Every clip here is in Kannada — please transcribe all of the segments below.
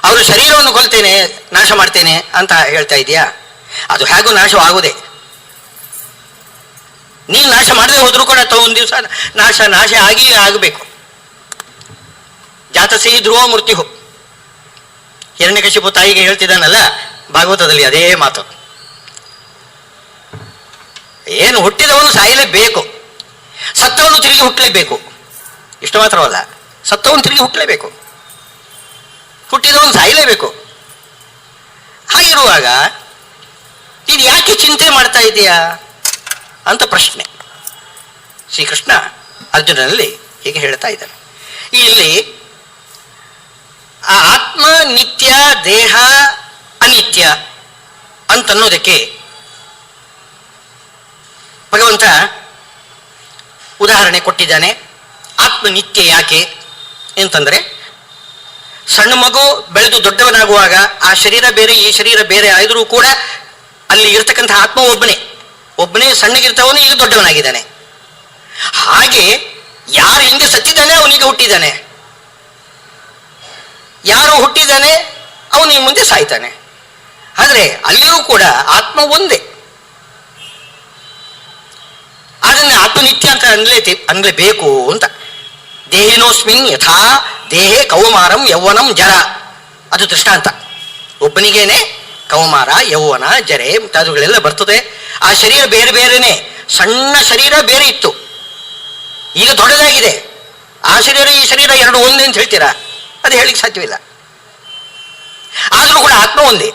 ಅವರು ಶರೀರವನ್ನು ಕೊಲ್ತೇನೆ, ನಾಶ ಮಾಡ್ತೇನೆ ಅಂತ ಹೇಳ್ತಾ ಇದೆಯಾ? ಅದು ಹೇಗೂ ನಾಶವಾಗುವುದೇ. ನೀನು ನಾಶ ಮಾಡದೆ ಹೋದ್ರೂ ಕೂಡ ಒಂದು ದಿವಸ ನಾಶ ಆಗಿ ಆಗಬೇಕು. ಜಾತಸಿ ಧ್ರುವ ಮೃತ್ಯು. ಹಿರಣ್ಯಕಶಿಪು ತಾಯಿಗೆ ಹೇಳ್ತಿದ್ದಾನಲ್ಲ ಭಾಗವತದಲ್ಲಿ, ಅದೇ ಮಾತು. ಏನು ಹುಟ್ಟಿದವನು ಸಾಯಲೇಬೇಕು, ಸತ್ತವನು ತಿರುಗಿ ಹುಟ್ಟಲೇಬೇಕು. ಇಷ್ಟು ಮಾತ್ರವಲ್ಲ, ಸತ್ತವನು ತಿರುಗಿ ಹುಟ್ಟಲೇಬೇಕು, ಹುಟ್ಟಿದವನು ಸಾಯಲೇಬೇಕು. ಹಾಗಿರುವಾಗ ನೀನು ಯಾಕೆ ಚಿಂತೆ ಮಾಡ್ತಾ ಇದೆಯಾ ಅಂತ ಪ್ರಶ್ನೆ. ಶ್ರೀಕೃಷ್ಣ ಅರ್ಜುನನಲ್ಲಿ ಹೀಗೆ ಹೇಳ್ತಾ ಇದ್ದಾನೆ. ಇಲ್ಲಿ ಆ ಆತ್ಮ ನಿತ್ಯ, ದೇಹ ಅನಿತ್ಯ ಅಂತನ್ನೋದಕ್ಕೆ ಭಗವಂತ ಉದಾಹರಣೆ ಕೊಟ್ಟಿದ್ದಾನೆ. ಆತ್ಮ ನಿತ್ಯ ಯಾಕೆ ಅಂತಂದ್ರೆ, ಸಣ್ಣ ಮಗು ಬೆಳೆದು ದೊಡ್ಡವನಾಗುವಾಗ ಆ ಶರೀರ ಬೇರೆ ಈ ಶರೀರ ಬೇರೆ ಆದರೂ ಕೂಡ ಅಲ್ಲಿ ಇರತಕ್ಕಂಥ ಆತ್ಮ ಒಬ್ಬನೇ ಸಣ್ಣಗಿರ್ತವನು ಈಗ ದೊಡ್ಡವನಾಗಿದ್ದಾನೆ. ಹಾಗೆ ಯಾರು ಹಿಂದೆ ಸತ್ತಿದ್ದಾನೆ ಅವನಿಗೆ ಹುಟ್ಟಿದ್ದಾನೆ, ಯಾರು ಹುಟ್ಟಿದ್ದಾನೆ ಅವನಿಗೆ ಮುಂದೆ ಸಾಯ್ತಾನೆ. ಆದರೆ ಅಲ್ಲಿಯೂ ಕೂಡ ಆತ್ಮ ಒಂದೇ. ಅದನ್ನ ಆತ್ಮನಿತ್ಯ ಅಂತ ಅನ್ಲೇಬೇಕು ಅಂತ. ದೇಹಿನೋಸ್ಮಿನ್ ಯಥಾ ದೇಹೇ ಕೌಮಾರಂ ಯೌವನಂ ಜರ, ಅದು ದೃಷ್ಟಾಂತ. ಒಬ್ಬನಿಗೇನೆ ಕೌಮಾರ, ಯೌವನ, ಜರೆ ಮುಂತಾದವುಗಳೆಲ್ಲ ಬರ್ತದೆ. ಆ ಶರೀರ ಬೇರೆ ಬೇರೆನೆ. ಸಣ್ಣ ಶರೀರ ಬೇರೆ ಇತ್ತು, ಈಗ ದೊಡ್ಡದಾಗಿದೆ. ಆ ಶರೀರ ಈ ಶರೀರ ಎರಡು ಒಂದೇ ಅಂತ ಹೇಳ್ತೀರಾ? ಅದು ಹೇಳಿಕ್ಕೆ ಸಾಧ್ಯವಿಲ್ಲ. ಆದರೂ ಕೂಡ ಆತ್ಮ ಒಂದೇ.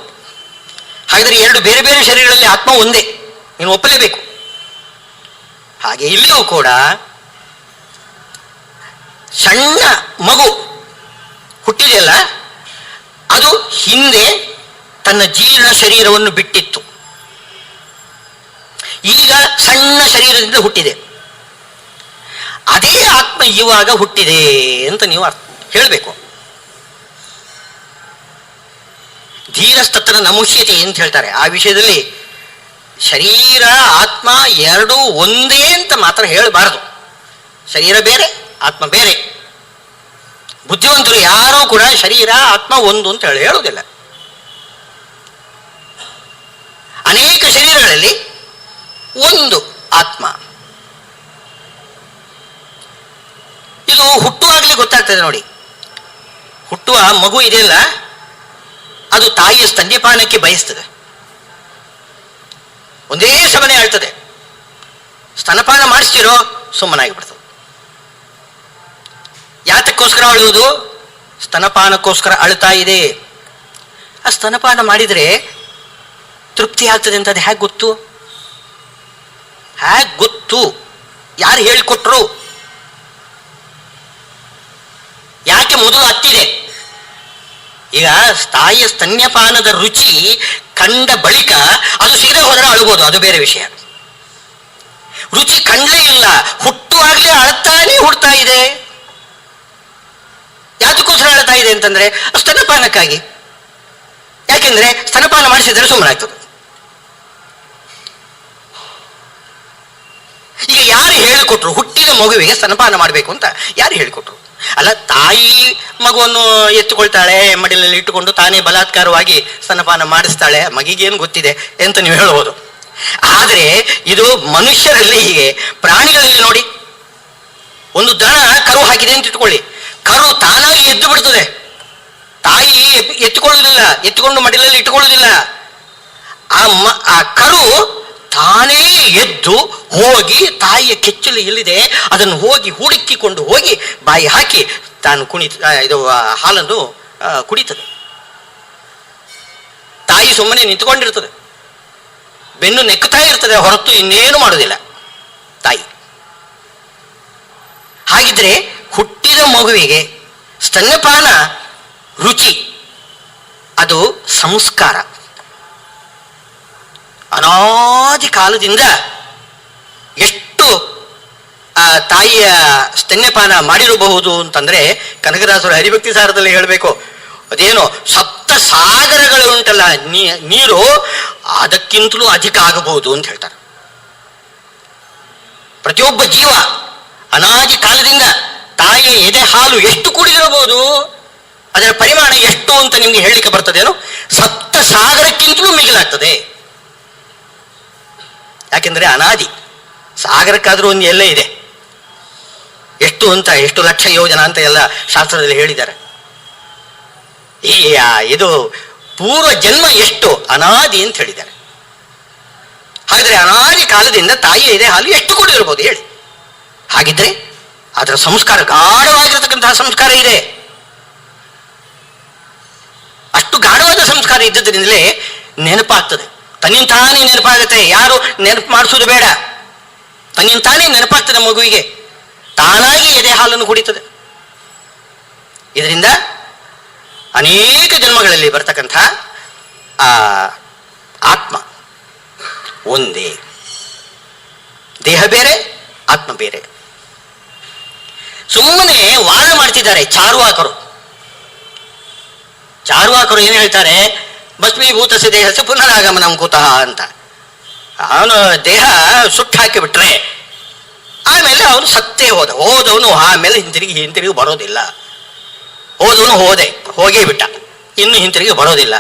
ಹಾಗಾದರೆ ಎರಡು ಬೇರೆ ಬೇರೆ ಶರೀರಗಳಲ್ಲಿ ಆತ್ಮ ಒಂದೇ, ನೀನು ಒಪ್ಪಲೇಬೇಕು. ಹಾಗೆ ಇಲ್ಲಿಯೂ ಕೂಡ ಸಣ್ಣ ಮಗು ಹುಟ್ಟಿದೆಯಲ್ಲ, ಅದು ಹಿಂದೆ ತನ್ನ ಜೀರ್ಣ ಶರೀರವನ್ನು ಬಿಟ್ಟಿತ್ತು, ಈಗ ಸಣ್ಣ ಶರೀರದಿಂದ ಹುಟ್ಟಿದೆ. ಅದೇ ಆತ್ಮ ಇವಾಗ ಹುಟ್ಟಿದೆ ಅಂತ ನೀವು ಹೇಳಬೇಕು. ಧೀರಸ್ತತ್ರ ನಮುಷ್ಯತೆ ಅಂತ ಹೇಳ್ತಾರೆ. ಆ ವಿಷಯದಲ್ಲಿ ಶರೀರ ಆತ್ಮ ಎರಡೂ ಒಂದೇ ಅಂತ ಮಾತ್ರ ಹೇಳಬಾರದು. ಶರೀರ ಬೇರೆ, ಆತ್ಮ ಬೇರೆ. ಬುದ್ಧಿವಂತರು ಯಾರೂ ಕೂಡ ಶರೀರ ಆತ್ಮ ಒಂದು ಅಂತ ಹೇಳುವುದಿಲ್ಲ. ಅನೇಕ ಶರೀರಗಳಲ್ಲಿ ಒಂದು ಆತ್ಮ. ಇದು ಹುಟ್ಟುವಾಗಲೇ ಗೊತ್ತಾಗ್ತದೆ ನೋಡಿ. ಹುಟ್ಟುವ ಮಗು ಇದೆಯಲ್ಲ, ಅದು ತಾಯಿಯ ಸ್ತನ್ಯಪಾನಕ್ಕೆ ಬಯಸ್ತದೆ, ಒಂದೇ ಸಮನೆ ಅಳ್ತದೆ. ಸ್ತನಪಾನ ಮಾಡಿಸ್ತಿರೋ ಸುಮ್ಮನಾಗಿ ಬಿಡ್ತದೆ. ಯಾತಕ್ಕೋಸ್ಕರ ಅಳುವುದು? ಸ್ತನಪಾನಕ್ಕೋಸ್ಕರ ಅಳ್ತಾ ಇದೆ. ಆ ಸ್ತನಪಾನ ಮಾಡಿದರೆ ತೃಪ್ತಿ ಆಗ್ತದೆ ಅಂತ ಅದು ಹೇಗೆ ಗೊತ್ತು? ಯಾರು ಹೇಳಿಕೊಟ್ರು? ಯಾಕೆ ಮೊದಲು ಹತ್ತಿದೆ? ಈಗ ತಾಯಿಯ ಸ್ತನ್ಯಪಾನದ ರುಚಿ ಕಂಡ ಬಳಿಕ ಅದು ಸಿಗದೆ ಹೋದರೆ ಅಳಬಹುದು, ಅದು ಬೇರೆ ವಿಷಯ. ರುಚಿ ಕಂಡಲೇ ಇಲ್ಲ, ಹುಟ್ಟುವಾಗಲೇ ಅಳ್ತಾನೆ ಹುಡ್ತಾ ಇದೆ. ಯಾತಕ್ಕೋಸ್ಕರ ಅಳ್ತಾ ಇದೆ ಅಂತಂದ್ರೆ ಸ್ತನಪಾನಕ್ಕಾಗಿ. ಯಾಕೆಂದ್ರೆ ಸ್ತನಪಾನ ಮಾಡಿಸಿದ್ರೆ ಸುಮ್ಮನಾಗ್ತದೆ. ಈಗ ಯಾರು ಹೇಳಿಕೊಟ್ರು ಹುಟ್ಟಿದ ಮಗುವಿಗೆ ಸ್ತನಪಾನ ಮಾಡಬೇಕು ಅಂತ? ಯಾರು ಹೇಳಿಕೊಟ್ರು? ಅಲ್ಲ, ತಾಯಿ ಮಗುವನ್ನು ಎತ್ತುಕೊಳ್ತಾಳೆ, ಮಡಿಲಲ್ಲಿ ಇಟ್ಟುಕೊಂಡು ತಾನೇ ಬಲಾತ್ಕಾರವಾಗಿ ಸ್ತನಪಾನ ಮಾಡಿಸ್ತಾಳೆ, ಮಗಿಗೇನು ಗೊತ್ತಿದೆ ಅಂತ ನೀವು ಹೇಳಬಹುದು. ಆದರೆ ಇದು ಮನುಷ್ಯರಲ್ಲಿ ಹೀಗೆ. ಪ್ರಾಣಿಗಳಲ್ಲಿ ನೋಡಿ, ಒಂದು ದನ ಕರು ಹಾಕಿದೆ ಅಂತ ಇಟ್ಕೊಳ್ಳಿ, ಕರು ತಾನಾಗಿ ಎದ್ದು ಬಿಡ್ತದೆ. ತಾಯಿ ಎತ್ತುಕೊಳ್ಳುವುದಿಲ್ಲ, ಎತ್ತುಕೊಂಡು ಮಡಿಲಲ್ಲಿ ಇಟ್ಟುಕೊಳ್ಳುವುದಿಲ್ಲ. ಆ ಕರು ತಾನೇ ಎದ್ದು ಹೋಗಿ ತಾಯಿಯ ಕೆಚ್ಚಲು ಎಲ್ಲಿದೆ ಅದನ್ನು ಹೋಗಿ ಹುಡುಕಿಕೊಂಡು ಹೋಗಿ ಬಾಯಿ ಹಾಕಿ ತಾನು ಹಾಲನ್ನು ಕುಡಿತದೆ. ತಾಯಿ ಸುಮ್ಮನೆ ನಿಂತುಕೊಂಡಿರ್ತದೆ, ಬೆನ್ನು ನೆಕ್ಕುತ್ತಾ ಇರ್ತದೆ, ಹೊರತು ಇನ್ನೇನು ಮಾಡುವುದಿಲ್ಲ ತಾಯಿ. ಹಾಗಿದ್ರೆ ಹುಟ್ಟಿದ ಮಗುವಿಗೆ ಸ್ತನ್ಯಪಾನ ರುಚಿ, ಅದು ಸಂಸ್ಕಾರ. ಅನಾದಿ ಕಾಲದಿಂದ ಎಷ್ಟು ತಾಯಿಯ ಸ್ತನ್ಯಪಾನ ಮಾಡಿರಬಹುದು ಅಂತಂದ್ರೆ, ಕನಕದಾಸರು ಹರಿಭಕ್ತಿ ಸಾರದಲ್ಲಿ ಹೇಳಬೇಕು, ಅದೇನೋ ಸಪ್ತ ಸಾಗರಗಳು ಉಂಟಲ್ಲ ನೀರು, ಅದಕ್ಕಿಂತಲೂ ಅಧಿಕ ಆಗಬಹುದು ಅಂತ ಹೇಳ್ತಾರೆ. ಪ್ರತಿಯೊಬ್ಬ ಜೀವ ಅನಾದಿ ಕಾಲದಿಂದ ತಾಯಿಯ ಎದೆ ಹಾಲು ಎಷ್ಟು ಕುಡಿದಿರಬಹುದು? ಅದರ ಪರಿಮಾಣ ಎಷ್ಟು ಅಂತ ನಿಮ್ಗೆ ಹೇಳಲಿಕ್ಕೆ ಬರ್ತದೇನೋ? ಸಪ್ತ ಸಾಗರಕ್ಕಿಂತಲೂ ಮಿಗಿಲಾಗ್ತದೆ. ಯಾಕೆಂದ್ರೆ ಅನಾದಿ. ಸಾಗರಕ್ಕಾದ್ರೂ ಒಂದು ಎಲ್ಲೇ ಇದೆ. ಎಷ್ಟು ಅಂತ, ಎಷ್ಟು ಲಕ್ಷ ಯೋಜನ ಅಂತ ಎಲ್ಲ ಶಾಸ್ತ್ರದಲ್ಲಿ ಹೇಳಿದ್ದಾರೆ. ಇದು ಪೂರ್ವ ಜನ್ಮ ಎಷ್ಟು ಅನಾದಿ ಅಂತ ಹೇಳಿದ್ದಾರೆ. ಹಾಗಾದ್ರೆ ಅನಾದಿ ಕಾಲದಿಂದ ತಾಯಿಯ ಇದೆ ಹಾಲು ಎಷ್ಟು ಕೊಡಿರ್ಬೋದು ಹೇಳಿ? ಹಾಗಿದ್ರೆ ಅದರ ಸಂಸ್ಕಾರ, ಗಾಢವಾಗಿರತಕ್ಕಂತಹ ಸಂಸ್ಕಾರ ಇದೆ. ಅಷ್ಟು ಗಾಢವಾದ ಸಂಸ್ಕಾರ ಇದ್ದದ್ರಿಂದಲೇ ನೆನಪಾಗ್ತದೆ. ತನ್ನಿಂತಾನೇ ನೆನಪಾಗುತ್ತೆ. ಯಾರು ನೆನಪು ಮಾಡಿಸೋದು ಬೇಡ. ತನ್ನಿಂತಾನೇ ನೆನಪಾಗ್ತದೆ ಮಗುವಿಗೆ. ತಾನಾಗಿ ಎದೆ ಹಾಲನ್ನು ಕುಡಿತದೆ. ಇದರಿಂದ ಅನೇಕ ಜನ್ಮಗಳಲ್ಲಿ ಬರ್ತಕ್ಕಂಥ ಆ ಆತ್ಮ ಒಂದೇ. ದೇಹ ಬೇರೆ, ಆತ್ಮ ಬೇರೆ. ಸುಮ್ಮನೆ ವಾದ ಮಾಡ್ತಿದ್ದಾರೆ ಚಾರ್ವಾಕರು. ಚಾರ್ವಾಕರು ಏನು ಹೇಳ್ತಾರೆ? ಭಸ್ಮೀಭೂತಸ ದೇಹಸ ಪುನರಾಗಮನಂ ಕುತಃ ಅಂತ. ಅವನು ದೇಹ ಸುಟ್ಟು ಹಾಕಿಬಿಟ್ರೆ ಆಮೇಲೆ ಅವನು ಸತ್ತೇ ಹೋದವನು ಆಮೇಲೆ ಹಿಂತಿರುಗಿ ಬರೋದಿಲ್ಲ. ಹೋದವನು ಹೋಗೇ ಬಿಟ್ಟ, ಇನ್ನು ಹಿಂತಿರುಗಿ ಬರೋದಿಲ್ಲ.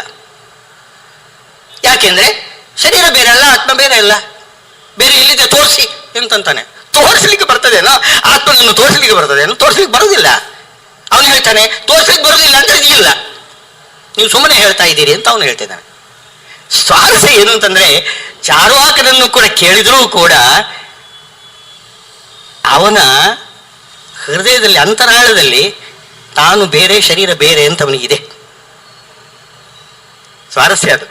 ಯಾಕೆಂದ್ರೆ ಶರೀರ ಬೇರೆ ಅಲ್ಲ, ಆತ್ಮ ಬೇರೆ ಅಲ್ಲ. ಬೇರೆ ಇಲ್ಲಿದೆ ತೋರಿಸಿ ಎಂತಾನೆ. ತೋರಿಸ್ಲಿಕ್ಕೆ ಬರ್ತದೇನೋ? ಆತ್ಮನನ್ನು ತೋರಿಸ್ಲಿಕ್ಕೆ ಬರ್ತದೇನೋ? ತೋರಿಸ್ಲಿಕ್ಕೆ ಬರೋದಿಲ್ಲ. ಅವನು ಹೇಳ್ತಾನೆ ತೋರಿಸ್ಲಿಕ್ಕೆ ಬರೋದಿಲ್ಲ ಅಂದ್ರೆ ಇಲ್ಲ, ನೀವು ಸುಮ್ಮನೆ ಹೇಳ್ತಾ ಇದ್ದೀರಿ ಅಂತ ಅವನು ಹೇಳ್ತಿದ್ದಾನೆ. ಸ್ವಾರಸ್ಯ ಏನು ಅಂತಂದ್ರೆ, ಚಾರ್ವಾಕನನ್ನು ಕೂಡ ಕೇಳಿದ್ರೂ ಕೂಡ ಅವನ ಹೃದಯದಲ್ಲಿ, ಅಂತರಾಳದಲ್ಲಿ ತಾನು ಬೇರೆ, ಶರೀರ ಬೇರೆ ಅಂತ ಅವನಿಗಿದೆ. ಸ್ವಾರಸ್ಯ ಅದು.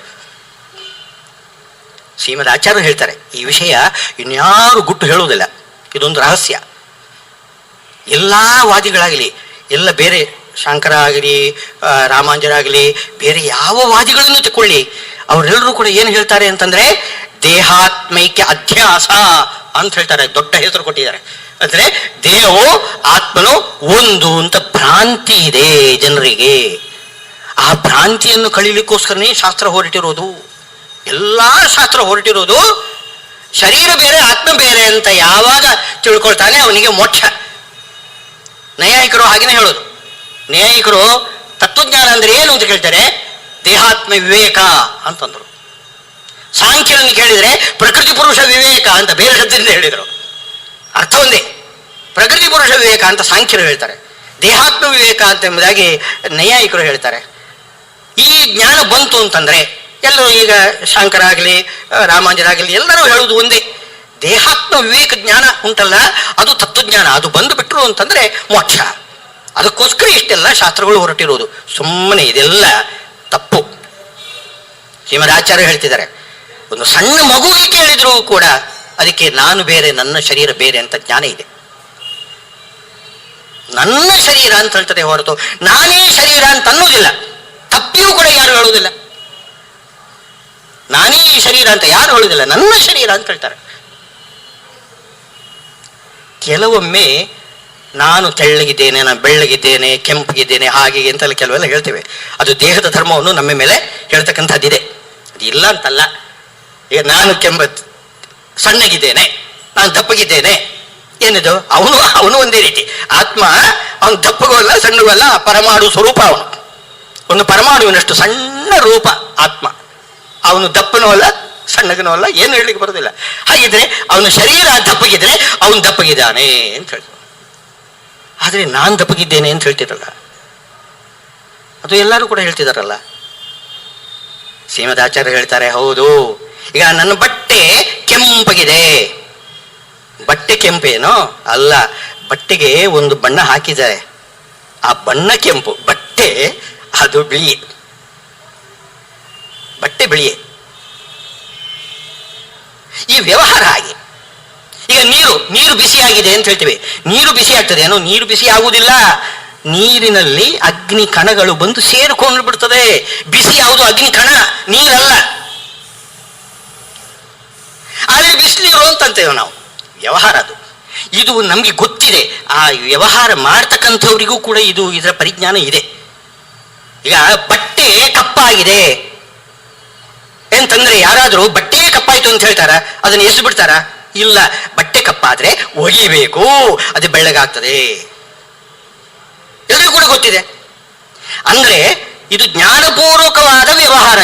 ಶ್ರೀಮದ್ ಆಚಾರ್ಯರು ಹೇಳ್ತಾರೆ ಈ ವಿಷಯ ಇನ್ಯಾರು ಗುಟ್ಟು ಹೇಳುವುದಿಲ್ಲ, ಇದೊಂದು ರಹಸ್ಯ. ಎಲ್ಲ ವಾದಿಗಳಾಗಲಿ, ಎಲ್ಲ ಬೇರೆ ಶಂಕರ ಆಗಲಿ, ರಾಮಾಂಜರಾಗಲಿ, ಬೇರೆ ಯಾವ ವಾದಿಗಳನ್ನು ತಗೊಳ್ಳಿ, ಅವರೆಲ್ಲರೂ ಕೂಡ ಏನು ಹೇಳ್ತಾರೆ ಅಂತಂದ್ರೆ ದೇಹಾತ್ಮೈಕ್ಯ ಅಧ್ಯಾಸ ಅಂತ ಹೇಳ್ತಾರೆ. ದೊಡ್ಡ ಹೆಸರು ಕೊಟ್ಟಿದ್ದಾರೆ. ಅಂದ್ರೆ ದೇಹವು ಆತ್ಮನು ಒಂದು ಅಂತ ಭ್ರಾಂತಿ ಇದೆ ಜನರಿಗೆ. ಆ ಭ್ರಾಂತಿಯನ್ನು ಕಳೀಲಿಕ್ಕೋಸ್ಕರನೇ ಶಾಸ್ತ್ರ ಹೊರಟಿರೋದು. ಎಲ್ಲಾ ಶಾಸ್ತ್ರ ಹೊರಟಿರೋದು ಶರೀರ ಬೇರೆ, ಆತ್ಮ ಬೇರೆ ಅಂತ ಯಾವಾಗ ತಿಳ್ಕೊಳ್ತಾನೆ ಅವನಿಗೆ ಮೋಕ್ಷ. ನೈಯಾಯಿಕರು ಹಾಗೇನೆ ಹೇಳೋದು. ನೈಯಾಯಿಕರು ತತ್ವಜ್ಞಾನ ಅಂದ್ರೆ ಏನು ಅಂತ ಕೇಳ್ತಾರೆ, ದೇಹಾತ್ಮ ವಿವೇಕ ಅಂತಂದ್ರು. ಸಾಂಖ್ಯರನ್ನು ಕೇಳಿದ್ರೆ ಪ್ರಕೃತಿ ಪುರುಷ ವಿವೇಕ ಅಂತ ಬೇರೆ ಶಬ್ದದಿಂದ ಹೇಳಿದರು. ಅರ್ಥ ಒಂದೇ, ಪ್ರಕೃತಿ ಪುರುಷ ವಿವೇಕ ಅಂತ ಸಾಂಖ್ಯರು ಹೇಳ್ತಾರೆ, ದೇಹಾತ್ಮ ವಿವೇಕ ಅಂತ ಎಂಬುದಾಗಿ ನೈಯಾಯಿಕರು ಹೇಳ್ತಾರೆ. ಈ ಜ್ಞಾನ ಬಂತು ಅಂತಂದ್ರೆ ಎಲ್ಲರೂ, ಈಗ ಶಂಕರ ಆಗಲಿ, ರಾಮಾಂಜರಾಗಲಿ, ಎಲ್ಲರೂ ಹೇಳುವುದು ಒಂದೇ, ದೇಹಾತ್ಮ ವಿವೇಕ ಜ್ಞಾನ ಉಂಟಲ್ಲ ಅದು ತತ್ವಜ್ಞಾನ. ಅದು ಬಂದು ಬಿಟ್ರು ಅಂತಂದ್ರೆ ಮೋಕ್ಷ. ಅದಕ್ಕೋಸ್ಕರ ಇಷ್ಟೆಲ್ಲ ಶಾಸ್ತ್ರಗಳು ಹೊರಟಿರೋದು. ಸುಮ್ಮನೆ ಇದೆಲ್ಲ ತಪ್ಪು. ಶ್ರೀಮದ್ ಆಚಾರ್ಯ ಹೇಳ್ತಿದ್ದಾರೆ, ಒಂದು ಸಣ್ಣ ಮಗುವಿಗೆ ಕೇಳಿದ್ರು ಕೂಡ ಅದಕ್ಕೆ ನಾನು ಬೇರೆ, ನನ್ನ ಶರೀರ ಬೇರೆ ಅಂತ ಜ್ಞಾನ ಇದೆ. ನನ್ನ ಶರೀರ ಅಂತ ಹೇಳ್ತದೆ ಹೊರತು ನಾನೇ ಶರೀರ ಅಂತ ಅನ್ನೋದಿಲ್ಲ. ತಪ್ಪಿಯೂ ಕೂಡ ಯಾರು ಹೇಳುವುದಿಲ್ಲ. ನಾನೇ ಈ ಶರೀರ ಅಂತ ಯಾರು ಹೇಳುವುದಿಲ್ಲ, ನನ್ನ ಶರೀರ ಅಂತ ಹೇಳ್ತಾರೆ. ಕೆಲವೊಮ್ಮೆ ನಾನು ತೆಳ್ಳಗಿದ್ದೇನೆ, ನಾನು ಬೆಳ್ಳಗಿದ್ದೇನೆ, ಕೆಂಪಗಿದ್ದೇನೆ, ಹಾಗೆ ಅಂತೆಲ್ಲ ಕೆಲವೆಲ್ಲ ಹೇಳ್ತೇವೆ. ಅದು ದೇಹದ ಧರ್ಮವನ್ನು ನಮ್ಮ ಮೇಲೆ ಹೇಳ್ತಕ್ಕಂಥದ್ದಿದೆ. ಅದು ಇಲ್ಲ ಅಂತಲ್ಲ. ಈಗ ನಾನು ಸಣ್ಣಗಿದ್ದೇನೆ, ನಾನು ದಪ್ಪಗಿದ್ದೇನೆ, ಏನಿದು? ಅವನು ಒಂದೇ ರೀತಿ. ಆತ್ಮ ಅವನು ದಪ್ಪಗೂ ಅಲ್ಲ, ಸಣ್ಣಗೂ ಅಲ್ಲ, ಪರಮಾಣು ಸ್ವರೂಪ. ಅವನು ಒಂದು ಪರಮಾಣುವಿನಷ್ಟು ಸಣ್ಣ ರೂಪ ಆತ್ಮ. ಅವನು ದಪ್ಪನೂ ಅಲ್ಲ, ಸಣ್ಣಗನೂ ಅಲ್ಲ, ಏನು ಹೇಳಲಿಕ್ಕೆ ಬರೋದಿಲ್ಲ. ಹಾಗಿದ್ರೆ ಅವನ ಶರೀರ ದಪ್ಪಗಿದ್ರೆ ಅವನು ದಪ್ಪಗಿದ್ದಾನೆ ಅಂತ ಹೇಳ್ತಾರೆ. ಆದರೆ ನಾನು ದಪ್ಪಗಿದ್ದೇನೆ ಅಂತ ಹೇಳ್ತಿರಲ್ಲ, ಅದು ಎಲ್ಲರೂ ಕೂಡ ಹೇಳ್ತಿದಾರಲ್ಲ. ಶ್ರೀಮದ್ ಆಚಾರ್ಯ ಹೇಳ್ತಾರೆ, ಹೌದು, ಈಗ ನನ್ನ ಬಟ್ಟೆ ಕೆಂಪಗಿದೆ. ಬಟ್ಟೆ ಕೆಂಪೇನೋ ಅಲ್ಲ, ಬಟ್ಟೆಗೆ ಒಂದು ಬಣ್ಣ ಹಾಕಿದ್ದಾರೆ, ಆ ಬಣ್ಣ ಕೆಂಪು, ಬಟ್ಟೆ ಅದು ಬಿಳಿಯೇ. ಬಟ್ಟೆ ಬಿಳಿಯೇ. ಈ ವ್ಯವಹಾರ ಹಾಗೆ. ಈಗ ನೀರು ಬಿಸಿಯಾಗಿದೆ ಅಂತ ಹೇಳ್ತೇವೆ, ನೀರು ಬಿಸಿ ಆಗ್ತದೆ ಏನೋ? ನೀರು ಬಿಸಿ ಆಗುವುದಿಲ್ಲ. ನೀರಿನಲ್ಲಿ ಅಗ್ನಿ ಕಣಗಳು ಬಂದು ಸೇರಿಕೊಂಡು ಬಿಡ್ತದೆ. ಬಿಸಿ ಯಾವುದು? ಅಗ್ನಿ ಕಣ, ನೀರಲ್ಲ. ಆದರೆ ಬಿಸಿನೀರು ಅಂತಂತೇವೆ ನಾವು. ವ್ಯವಹಾರ ಅದು. ಇದು ನಮ್ಗೆ ಗೊತ್ತಿದೆ. ಆ ವ್ಯವಹಾರ ಮಾಡ್ತಕ್ಕಂಥವರಿಗೂ ಕೂಡ ಇದರ ಪರಿಜ್ಞಾನ ಇದೆ. ಈಗ ಬಟ್ಟೆ ಕಪ್ಪಾಗಿದೆ ಅಂತಂದ್ರೆ ಯಾರಾದ್ರೂ ಬಟ್ಟೆ ಕಪ್ಪಾಯ್ತು ಅಂತ ಹೇಳ್ತಾರ? ಅದನ್ನ ಎಸು ಬಿಡ್ತಾರ? ಇಲ್ಲ. ಬಟ್ಟೆ ಕಪ್ಪಾದ್ರೆ ಒಗಿಬೇಕು, ಅದು ಬೆಳ್ಳಗಾಗ್ತದೆ. ಎಲ್ಲರಿಗೂ ಕೂಡ ಗೊತ್ತಿದೆ. ಅಂದ್ರೆ ಇದು ಜ್ಞಾನಪೂರ್ವಕವಾದ ವ್ಯವಹಾರ.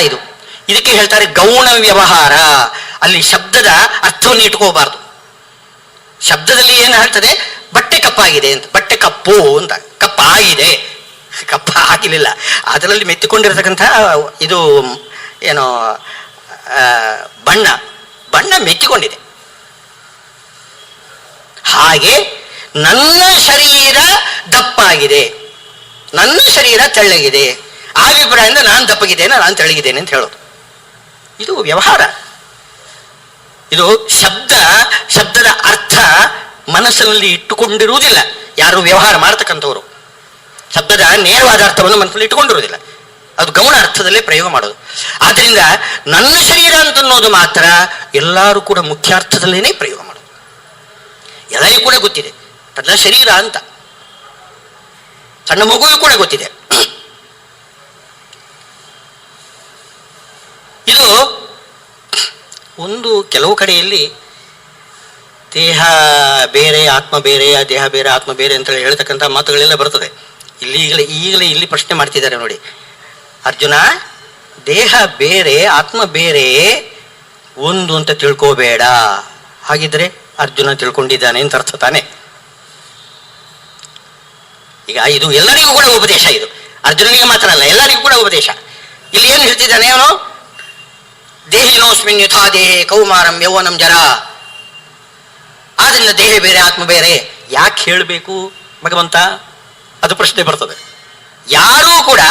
ಇದಕ್ಕೆ ಹೇಳ್ತಾರೆ ಗೌಣ ವ್ಯವಹಾರ. ಅಲ್ಲಿ ಶಬ್ದದ ಅರ್ಥವನ್ನು ಇಟ್ಕೋಬಾರ್ದು. ಶಬ್ದದಲ್ಲಿ ಏನು ಹೇಳ್ತದೆ, ಬಟ್ಟೆ ಕಪ್ಪಾಗಿದೆ ಅಂತ, ಬಟ್ಟೆ ಕಪ್ಪು ಅಂತ, ಕಪ್ಪಾಗಿದೆ, ಕಪ್ಪ ಆಗಿರಲಿಲ್ಲ. ಅದರಲ್ಲಿ ಮೆತ್ತಿಕೊಂಡಿರತಕ್ಕಂಥ ಇದು ಏನೋ ಬಣ್ಣ, ಬಣ್ಣ ಮೆತ್ತಿಕೊಂಡಿದೆ. ಹಾಗೆ ನನ್ನ ಶರೀರ ದಪ್ಪಾಗಿದೆ, ನನ್ನ ಶರೀರ ತೆಳ್ಳಗಿದೆ, ಆ ಅಭಿಪ್ರಾಯದಿಂದ ನಾನು ದಪ್ಪಗಿದ್ದೇನೆ, ನಾನು ತೆಳ್ಳಗಿದ್ದೇನೆ ಅಂತ ಹೇಳೋದು. ಇದು ವ್ಯವಹಾರ. ಇದು ಶಬ್ದದ ಅರ್ಥ ಮನಸ್ಸಿನಲ್ಲಿ ಇಟ್ಟುಕೊಂಡಿರುವುದಿಲ್ಲ. ಯಾರು ವ್ಯವಹಾರ ಮಾಡ್ತಕ್ಕಂಥವ್ರು ಶಬ್ದದ ನೇರವಾದ ಅರ್ಥವನ್ನು ಮನಸ್ಸಲ್ಲಿ ಇಟ್ಟುಕೊಂಡಿರುವುದಿಲ್ಲ. ಅದು ಗೌಣ ಅರ್ಥದಲ್ಲೇ ಪ್ರಯೋಗ ಮಾಡೋದು. ಆದ್ರಿಂದ ನನ್ನ ಶರೀರ ಅಂತ ಅನ್ನೋದು ಮಾತ್ರ ಎಲ್ಲರೂ ಕೂಡ ಮುಖ್ಯಾರ್ಥದಲ್ಲೇನೆ ಪ್ರಯೋಗ ಮಾಡೋದು. ಎಲ್ಲರಿಗೂ ಕೂಡ ಗೊತ್ತಿದೆ ನನ್ನ ಶರೀರ ಅಂತ, ಸಣ್ಣ ಮಗುವಿಗೂ ಕೂಡ ಗೊತ್ತಿದೆ. ಇದು ಒಂದು ಕೆಲವು ಕಡೆಯಲ್ಲಿ ದೇಹ ಬೇರೆ ಆತ್ಮ ಬೇರೆ, ದೇಹ ಬೇರೆ ಆತ್ಮ ಬೇರೆ ಅಂತ ಹೇಳ್ತಕ್ಕಂಥ ಮಾತುಗಳೆಲ್ಲ ಬರ್ತದೆ. ಈಗಲೇ ಇಲ್ಲಿ ಪ್ರಶ್ನೆ ಮಾಡ್ತಿದ್ದಾರೆ ನೋಡಿ, ಅರ್ಜುನ ದೇಹ ಬೇರೆ ಆತ್ಮ ಬೇರೆ ಒಂದು ಅಂತ ತಿಳ್ಕೋಬೇಡ. ಹಾಗಿದ್ರೆ ಅರ್ಜುನ ತಿಳ್ಕೊಂಡಿದ್ದಾನೆ ಅಂತ ಅರ್ಥ ತಾನೆ. ಈಗ ಇದು ಎಲ್ಲರಿಗೂ ಕೂಡ ಉಪದೇಶ, ಇದು ಅರ್ಜುನನಿಗೆ ಮಾತ್ರ ಅಲ್ಲ, ಎಲ್ಲರಿಗೂ ಕೂಡ ಉಪದೇಶ. ಇಲ್ಲಿ ಏನು ಹೇಳ್ತಿದ್ದಾನೆ ಅವನು, ದೇಹಿನೋಸ್ಮಿನ್ ಯಥಾ ದೇಹೇ ಕೌಮಾರಂ ಯೌವನಂ ಜರ. ಆದ್ರಿಂದ ದೇಹ ಬೇರೆ ಆತ್ಮ ಬೇರೆ ಯಾಕೆ ಹೇಳಬೇಕು ಭಗವಂತ, ಅದು ಪ್ರಶ್ನೆ ಬರ್ತದೆ. ಯಾರೂ ಕೂಡ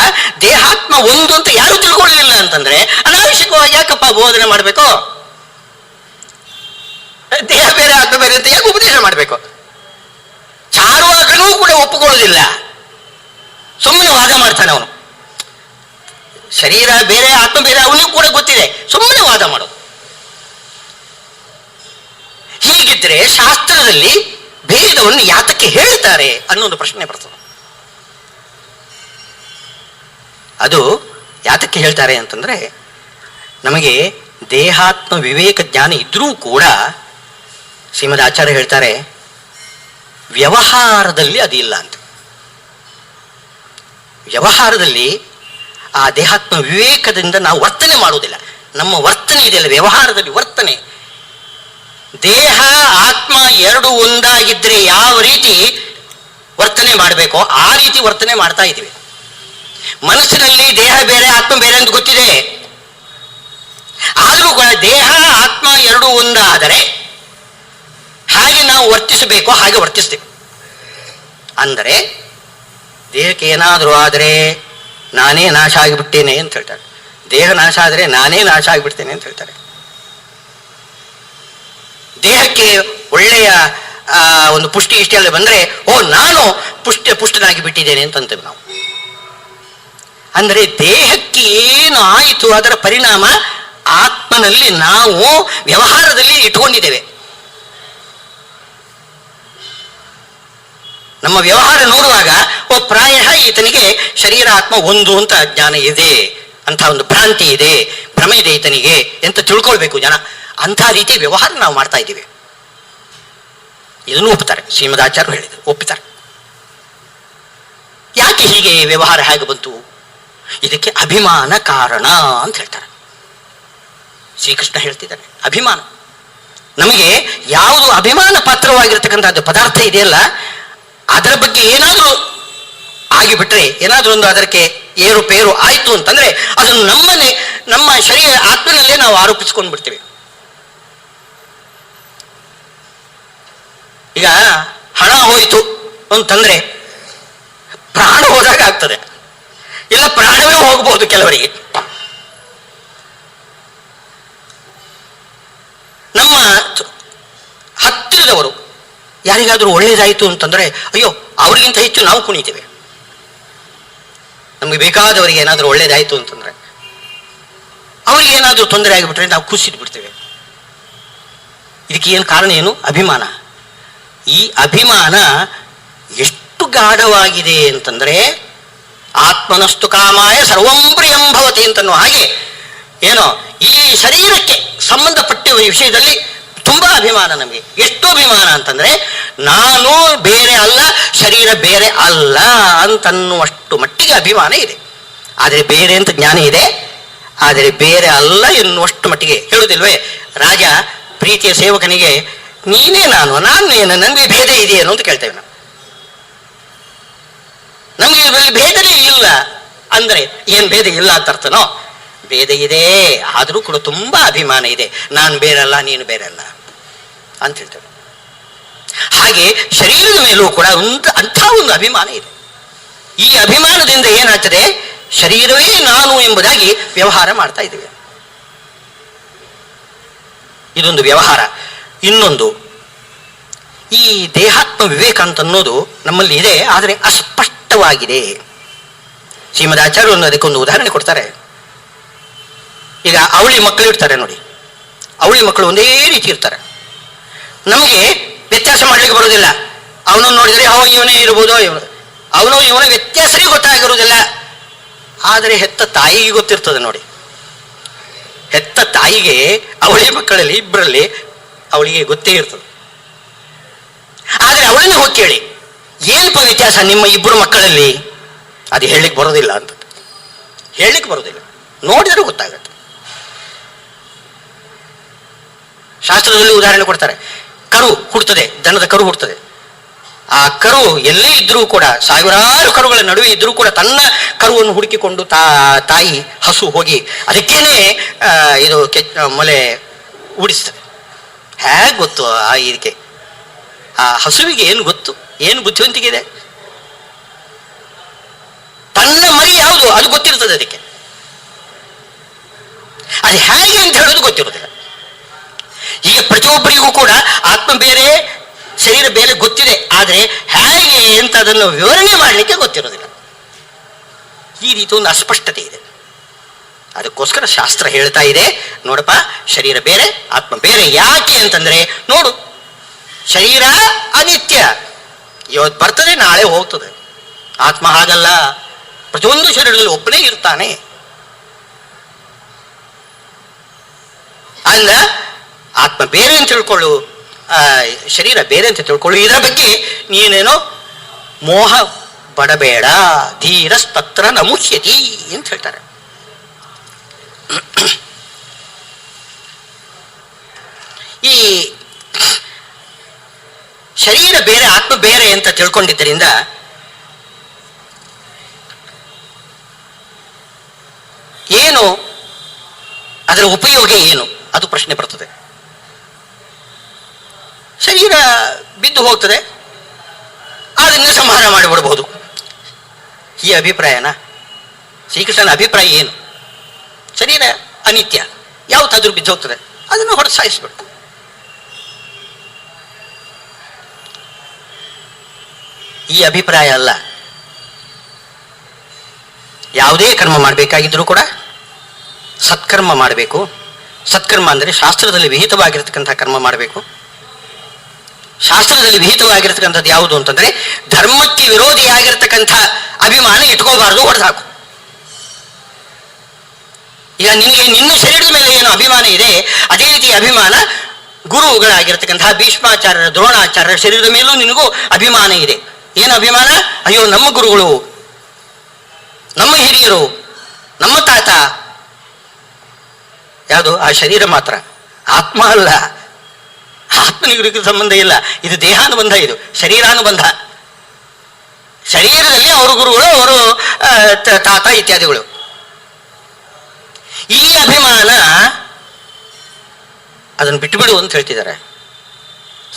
ದೇಹಾತ್ಮ ಒಂದು ಅಂತ ಯಾರು ತಿಳ್ಕೊಳ್ಳಲಿಲ್ಲ ಅಂತಂದ್ರೆ ಅನಾವಶ್ಯಕವಾಗಿ ಯಾಕಪ್ಪ ಬೋಧನೆ ಮಾಡಬೇಕು, ದೇಹ ಬೇರೆ ಆತ್ಮ ಬೇರೆ ಅಂತ ಯಾಕೆ ಉಪದೇಶ ಮಾಡಬೇಕು. ಚಾರುವಾಗನೂ ಕೂಡ ಒಪ್ಪಿಕೊಳ್ಳೋದಿಲ್ಲ, ಸುಮ್ಮನೆ ವಾದ ಮಾಡ್ತಾನೆ ಅವನು. ಶರೀರ ಬೇರೆ ಆತ್ಮ ಬೇರೆ ಅವನಿಗೂ ಕೂಡ ಗೊತ್ತಿದೆ, ಸುಮ್ಮನೆ ವಾದ ಮಾಡೋದು. ಹೀಗಿದ್ರೆ ಶಾಸ್ತ್ರದಲ್ಲಿ ಭೇದವನ್ನು ಯಾತಕ್ಕೆ ಹೇಳ್ತಾರೆ ಅನ್ನೋದು ಪ್ರಶ್ನೆ ಬರ್ತದೆ. ಅದು ಯಾತಕ್ಕೆ ಹೇಳ್ತಾರೆ ಅಂತಂದ್ರೆ, ನಮಗೆ ದೇಹಾತ್ಮ ವಿವೇಕ ಜ್ಞಾನ ಇದ್ರೂ ಕೂಡ ಶ್ರೀಮದ್ ಆಚಾರ್ಯ ಹೇಳ್ತಾರೆ ವ್ಯವಹಾರದಲ್ಲಿ ಅದಿಲ್ಲ ಅಂತ. ವ್ಯವಹಾರದಲ್ಲಿ ಆ ದೇಹಾತ್ಮ ವಿವೇಕದಿಂದ ನಾವು ವರ್ತನೆ ಮಾಡುವುದಿಲ್ಲ. ನಮ್ಮ ವರ್ತನೆ ಇದೆಯಲ್ಲ ವ್ಯವಹಾರದಲ್ಲಿ ವರ್ತನೆ, ದೇಹ ಆತ್ಮ ಎರಡು ಒಂದಾಗಿದ್ರೆ ಯಾವ ರೀತಿ ವರ್ತನೆ ಮಾಡಬೇಕೋ ಆ ರೀತಿ ವರ್ತನೆ ಮಾಡ್ತಾ ಇದ್ದೀವಿ. ಮನಸ್ಸಿನಲ್ಲಿ ದೇಹ ಬೇರೆ ಆತ್ಮ ಬೇರೆ ಅಂತ ಗೊತ್ತಿದೆ, ಆದರೂ ಕೂಡ ದೇಹ ಆತ್ಮ ಎರಡು ಒಂದಾದರೆ ಹಾಗೆ ನಾವು ವರ್ತಿಸಬೇಕು, ಹಾಗೆ ವರ್ತಿಸ್ತೇವೆ. ಅಂದರೆ ದೇಹಕ್ಕೆ ಏನಾದರೂ ಆದರೆ ನಾನೇ ನಾಶ ಆಗಿಬಿಟ್ಟೇನೆ ಅಂತ ಹೇಳ್ತಾರೆ, ದೇಹ ನಾಶ ಆದರೆ ನಾನೇ ನಾಶ ಆಗಿಬಿಡ್ತೇನೆ ಅಂತ ಹೇಳ್ತಾರೆ. ದೇಹಕ್ಕೆ ಒಳ್ಳೆಯ ಒಂದು ಪುಷ್ಟಿ ಇಷ್ಟೇ ಎಲ್ಲ ಬಂದರೆ ನಾನು ಪುಷ್ಟನಾಗಿ ಬಿಟ್ಟಿದ್ದೇನೆ ಅಂತಂತೇವೆ ನಾವು. ಅಂದರೆ ದೇಹಕ್ಕೆ ಏನು ಆಯಿತು ಅದರ ಪರಿಣಾಮ ಆತ್ಮನಲ್ಲಿ ನಾವು ವ್ಯವಹಾರದಲ್ಲಿ ಇಟ್ಕೊಂಡಿದ್ದೇವೆ. ನಮ್ಮ ವ್ಯವಹಾರ ನೋಡುವಾಗ ಪ್ರಾಯ ಈತನಿಗೆ ಶರೀರ ಆತ್ಮ ಒಂದು ಅಂತ ಜ್ಞಾನ ಇದೆ, ಅಂತ ಒಂದು ಭ್ರಾಂತಿ ಇದೆ, ಭ್ರಮ ಇದೆ ಈತನಿಗೆ ಅಂತ ತಿಳ್ಕೊಳ್ಬೇಕು ಜನ. ಅಂಥ ರೀತಿ ವ್ಯವಹಾರ ನಾವು ಮಾಡ್ತಾ ಇದ್ದೀವಿ. ಇದನ್ನು ಒಪ್ತಾರೆ, ಶ್ರೀಮದಾಚಾರ್ಯರು ಹೇಳಿದರು, ಒಪ್ಪಿತಾರೆ. ಯಾಕೆ ಹೀಗೆ ವ್ಯವಹಾರ ಹೇಗೆ ಬಂತು? ಇದಕ್ಕೆ ಅಭಿಮಾನ ಕಾರಣ ಅಂತ ಹೇಳ್ತಾರೆ. ಶ್ರೀಕೃಷ್ಣ ಹೇಳ್ತಿದ್ದಾನೆ ಅಭಿಮಾನ. ನಮಗೆ ಯಾವುದು ಅಭಿಮಾನ ಪಾತ್ರವಾಗಿರ್ತಕ್ಕಂಥದ್ದು ಪದಾರ್ಥ ಇದೆಯಲ್ಲ, ಅದರ ಬಗ್ಗೆ ಏನಾದರೂ ಆಗಿಬಿಟ್ರೆ, ಏನಾದರೂ ಒಂದು ಅದಕ್ಕೆ ಏರುಪೇರು ಆಯಿತು ಅಂತಂದ್ರೆ ಅದನ್ನು ನಮ್ಮ ಶರೀರ ಆತ್ಮನಲ್ಲೇ ನಾವು ಆರೋಪಿಸ್ಕೊಂಡು ಬಿಡ್ತೇವೆ. ಈಗ ಹಣ ಹೋಯಿತು ಅಂತಂದ್ರೆ ಪ್ರಾಣ ಹೋದಾಗ ಆಗ್ತದೆ, ಇಲ್ಲ ಪ್ರಾಣವೇ ಹೋಗಬಹುದು ಕೆಲವರಿಗೆ. ನಮ್ಮ ಹತ್ತಿರದವರು ಯಾರಿಗಾದ್ರೂ ಒಳ್ಳೇದಾಯಿತು ಅಂತಂದ್ರೆ ಅಯ್ಯೋ ಅವ್ರಿಗಿಂತ ಹೆಚ್ಚು ನಾವು ಕುಣಿತೇವೆ. ನಮಗೆ ಬೇಕಾದವರಿಗೆ ಏನಾದರೂ ಒಳ್ಳೇದಾಯಿತು ಅಂತಂದ್ರೆ, ಅವ್ರಿಗೆ ಏನಾದರೂ ತೊಂದರೆ ಆಗಿಬಿಟ್ರೆ ನಾವು ಖುಷಿಟ್ಟು ಬಿಡ್ತೇವೆ. ಇದಕ್ಕೆ ಏನು ಕಾರಣ ಏನು? ಅಭಿಮಾನ. ಈ ಅಭಿಮಾನ ಎಷ್ಟು ಗಾಢವಾಗಿದೆ ಅಂತಂದ್ರೆ ಆತ್ಮನಸ್ತು ಕಾಮಾಯ ಸರ್ವಂ ಪ್ರಿಯಂ ಭವತಿ ಅಂತನೋ ಹಾಗೆ ಏನೋ ಈ ಶರೀರಕ್ಕೆ ಸಂಬಂಧಪಟ್ಟ ವಿಷಯದಲ್ಲಿ ತುಂಬಾ ಅಭಿಮಾನ. ನಮಗೆ ಎಷ್ಟು ಅಭಿಮಾನ ಅಂತಂದ್ರೆ ನಾನು ಬೇರೆ ಅಲ್ಲ, ಶರೀರ ಬೇರೆ ಅಲ್ಲ ಅಂತನ್ನುವಷ್ಟು ಮಟ್ಟಿಗೆ ಅಭಿಮಾನ ಇದೆ. ಆದರೆ ಬೇರೆ ಅಂತ ಜ್ಞಾನ ಇದೆ, ಆದರೆ ಬೇರೆ ಅಲ್ಲ ಎನ್ನುವಷ್ಟು ಮಟ್ಟಿಗೆ ಹೇಳುವುದಿಲ್ವೇ ರಾಜ ಪ್ರೀತಿಯ ಸೇವಕನಿಗೆ, ನೀನೇ ನಾನು, ನಾನು ಏನು, ನನಗೆ ಭೇದ ಇದೆಯೇನು ಅಂತ ಕೇಳ್ತೇವೆ ನಾವು. ನಮಗೆ ಇದರಲ್ಲಿ ಭೇದನೇ ಇಲ್ಲ ಅಂದರೆ ಏನು ಭೇದ ಇಲ್ಲ ಅಂತ ಅರ್ಥನೋ? ಭೇದ ಇದೆ, ಆದರೂ ಕೂಡ ತುಂಬಾ ಅಭಿಮಾನ ಇದೆ, ನಾನು ಬೇರಲ್ಲ ನೀನು ಬೇರೆಲ್ಲ ಅಂತ ಹೇಳ್ತೇವೆ. ಹಾಗೆ ಶರೀರದ ಮೇಲೂ ಕೂಡ ಅಂಥ ಒಂದು ಅಭಿಮಾನ ಇದೆ. ಈ ಅಭಿಮಾನದಿಂದ ಏನಾಗ್ತದೆ, ಶರೀರವೇ ನಾನು ಎಂಬುದಾಗಿ ವ್ಯವಹಾರ ಮಾಡ್ತಾ ಇದ್ದೇವೆ. ಇದೊಂದು ವ್ಯವಹಾರ. ಇನ್ನೊಂದು, ಈ ದೇಹಾತ್ಮ ವಿವೇಕ ಅಂತ ಅನ್ನೋದು ನಮ್ಮಲ್ಲಿ ಇದೆ, ಆದರೆ ಅಸ್ಪಷ್ಟವಾಗಿದೆ. ಶ್ರೀಮದಾಚಾರ್ಯರು ಅದಕ್ಕೊಂದು ಉದಾಹರಣೆ ಕೊಡ್ತಾರೆ. ಈಗ ಅವಳಿ ಮಕ್ಕಳು ಇರ್ತಾರೆ ನೋಡಿ, ಅವಳಿ ಮಕ್ಕಳು ಒಂದೇ ರೀತಿ ಇರ್ತಾರೆ. ನಮಗೆ ವ್ಯತ್ಯಾಸ ಮಾಡ್ಲಿಕ್ಕೆ ಬರೋದಿಲ್ಲ. ಅವನನ್ನು ನೋಡಿದರೆ ಇವನೇ ಇರ್ಬೋದು, ಇವನ ವ್ಯತ್ಯಾಸವೇ ಗೊತ್ತಾಗಿರುವುದಿಲ್ಲ. ಆದರೆ ಹೆತ್ತ ತಾಯಿಗೆ ಗೊತ್ತಿರ್ತದೆ ನೋಡಿ. ಹೆತ್ತ ತಾಯಿಗೆ ಅವಳಿ ಮಕ್ಕಳಲ್ಲಿ ಇಬ್ಬರಲ್ಲಿ ಅವಳಿಗೆ ಗೊತ್ತೇ ಇರ್ತದೆ. ಆದರೆ ಅವಳನ್ನ ಹೋಗಿ ಕೇಳಿ, ಏನಪ್ಪ ವ್ಯತ್ಯಾಸ ನಿಮ್ಮ ಇಬ್ಬರು ಮಕ್ಕಳಲ್ಲಿ? ಅದು ಹೇಳಲಿಕ್ಕೆ ಬರೋದಿಲ್ಲ ಅಂತ, ಹೇಳಲಿಕ್ಕೆ ಬರೋದಿಲ್ಲ, ನೋಡಿದ್ರೆ ಗೊತ್ತಾಗತ್ತೆ. ಶಾಸ್ತ್ರದಲ್ಲಿ ಉದಾಹರಣೆ ಕೊಡ್ತಾರೆ. ಕರು ಹುಡ್ತದೆ, ದನದ ಕರು ಹುಡ್ತದೆ. ಆ ಕರು ಎಲ್ಲೇ ಇದ್ರೂ ಕೂಡ, ಸಾವಿರಾರು ಕರುಗಳ ನಡುವೆ ಇದ್ರೂ ಕೂಡ ತನ್ನ ಕರುವನ್ನು ಹುಡುಕಿಕೊಂಡು ತಾಯಿ ಹಸು ಹೋಗಿ ಅದಕ್ಕೇನೆ ಇದು ಮೊಲೆ ಉಡಿಸ್ತದೆ. ಹೇಗೆ ಗೊತ್ತು ಇದಕ್ಕೆ? ಆ ಹಸುವಿಗೆ ಏನು ಗೊತ್ತು, ಏನು ಬುದ್ಧಿವಂತಿಕೆ ಇದೆ? ತನ್ನ ಮರಿ ಯಾವುದು ಅದು ಗೊತ್ತಿರ್ತದೆ ಅದಕ್ಕೆ. ಅದು ಹೇಗೆ ಅಂತ ಹೇಳೋದು ಗೊತ್ತಿರೋದಿಲ್ಲ. ಈಗ ಪ್ರತಿಯೊಬ್ಬರಿಗೂ ಕೂಡ ಆತ್ಮ ಬೇರೆ ಶರೀರ ಬೇರೆ ಗೊತ್ತಿದೆ, ಆದರೆ ಹೇಗೆ ಅಂತ ಅದನ್ನು ವಿವರಣೆ ಮಾಡಲಿಕ್ಕೆ ಗೊತ್ತಿರೋದಿಲ್ಲ. ಈ ರೀತಿ ಒಂದು ಅಸ್ಪಷ್ಟತೆ ಇದೆ. ಅದಕ್ಕೋಸ್ಕರ ಶಾಸ್ತ್ರ ಹೇಳ್ತಾ ಇದೆ, ನೋಡಪ್ಪ, ಶರೀರ ಬೇರೆ ಆತ್ಮ ಬೇರೆ. ಯಾಕೆ ಅಂತಂದ್ರೆ, ನೋಡು, ಶರೀರ ಅನಿತ್ಯ, ಇವತ್ತು ಬರ್ತದೆ ನಾಳೆ ಹೋಗ್ತದೆ. ಆತ್ಮ ಹಾಗಲ್ಲ, ಪ್ರತಿಯೊಂದು ಶರೀರದಲ್ಲಿ ಒಬ್ಬನೇ ಇರ್ತಾನೆ. ಅಲ್ಲ, ಆತ್ಮ ಬೇರೆ ಅಂತ ತಿಳ್ಕೊಳ್ಳು, ಶರೀರ ಬೇರೆ ಅಂತ ತಿಳ್ಕೊಳ್ಳು. ಇದರ ಬಗ್ಗೆ ನೀನೇನೋ ಮೋಹ ಪಡಬೇಡ, ಧೀರಸ್ತತ್ರ ನಮುಹ್ಯತಿ ಅಂತ ಹೇಳ್ತಾರೆ. ಈ ಶರೀರ ಬೇರೆ ಆತ್ಮ ಬೇರೆ ಅಂತ ತಿಳ್ಕೊಂಡಿದ್ದರಿಂದ ಏನು ಅದರ ಉಪಯೋಗ ಏನು, ಅದು ಪ್ರಶ್ನೆ ಬರ್ತದೆ. ಶರೀರ ಬಿದ್ದು ಹೋಗ್ತದೆ, ಅದನ್ನ ಸಂಹಾರ ಮಾಡಿಬಿಡಬಹುದು. ಈ ಅಭಿಪ್ರಾಯನ? ಶ್ರೀಕೃಷ್ಣನ ಅಭಿಪ್ರಾಯ ಏನು? ಶರೀರ ಅನಿತ್ಯ, ಯಾವತ್ತಾದ್ರೂ ಬಿದ್ದು ಹೋಗ್ತದೆ, ಅದನ್ನು ಹೊರತು ಸಾಯಿಸ್ಬಿಡ್ತು. ಈ ಅಭಿಪ್ರಾಯ ಅಲ್ಲ. ಯಾವುದೇ ಕರ್ಮ ಮಾಡಬೇಕಾಗಿದ್ರೂ ಕೂಡ ಸತ್ಕರ್ಮ ಮಾಡಬೇಕು. ಸತ್ಕರ್ಮ ಅಂದರೆ ಶಾಸ್ತ್ರದಲ್ಲಿ ವಿಹಿತವಾಗಿರತಕ್ಕಂಥ ಕರ್ಮ ಮಾಡಬೇಕು. ಶಾಸ್ತ್ರದಲ್ಲಿ ವಿಹಿತವಾಗಿರ್ತಕ್ಕಂಥದ್ದು ಯಾವುದು ಅಂತಂದ್ರೆ, ಧರ್ಮಕ್ಕೆ ವಿರೋಧಿಯಾಗಿರ್ತಕ್ಕಂಥ ಅಭಿಮಾನ ಇಟ್ಕೋಬಾರದು, ಹೊಡೆದಾಕು. ಈಗ ನಿನಗೆ ನಿನ್ನ ಶರೀರದ ಮೇಲೆ ಏನು ಅಭಿಮಾನ ಇದೆ, ಅದೇ ರೀತಿ ಅಭಿಮಾನ ಗುರುಗಳಾಗಿರ್ತಕ್ಕಂತಹ ಭೀಷ್ಮಾಚಾರ್ಯರ, ದ್ರೋಣಾಚಾರ್ಯರ ಶರೀರದ ಮೇಲೂ ನಿನಗೂ ಅಭಿಮಾನ ಇದೆ. ಏನು ಅಭಿಮಾನ? ಅಯ್ಯೋ, ನಮ್ಮ ಗುರುಗಳು, ನಮ್ಮ ಹಿರಿಯರು, ನಮ್ಮ ತಾತ. ಯಾವುದು? ಆ ಶರೀರ ಮಾತ್ರ, ಆತ್ಮ ಅಲ್ಲ. ಆತ್ಮನಿಗೆ ಸಂಬಂಧ ಇಲ್ಲ. ಇದು ದೇಹಾನುಬಂಧ, ಇದು ಶರೀರಾನುಬಂಧ. ಶರೀರದಲ್ಲಿ ಅವರು ಗುರುಗಳು, ಅವರು ತಾತ ಇತ್ಯಾದಿಗಳು. ಈ ಅಭಿಮಾನ ಅದನ್ನು ಬಿಟ್ಟುಬಿಡು ಅಂತ ಹೇಳ್ತಿದ್ದಾರೆ.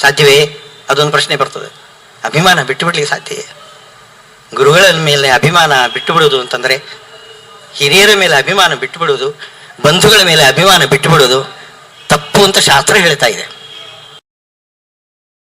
ಸಾಧ್ಯವೇ? ಅದೊಂದು ಪ್ರಶ್ನೆ ಬರ್ತದೆ. ಅಭಿಮಾನ ಬಿಟ್ಟು ಬಿಡ್ಲಿಕ್ಕೆ ಸಾಧ್ಯವೇ? ಗುರುಗಳ ಮೇಲೆ ಅಭಿಮಾನ ಬಿಟ್ಟು ಬಿಡುವುದು ಅಂತಂದ್ರೆ, ಹಿರಿಯರ ಮೇಲೆ ಅಭಿಮಾನ ಬಿಟ್ಟು ಬಿಡುವುದು, ಬಂಧುಗಳ ಮೇಲೆ ಅಭಿಮಾನ ಬಿಟ್ಟು ಬಿಡುವುದು ತಪ್ಪು ಅಂತ ಶಾಸ್ತ್ರ ಹೇಳ್ತಾ ಇದೆ.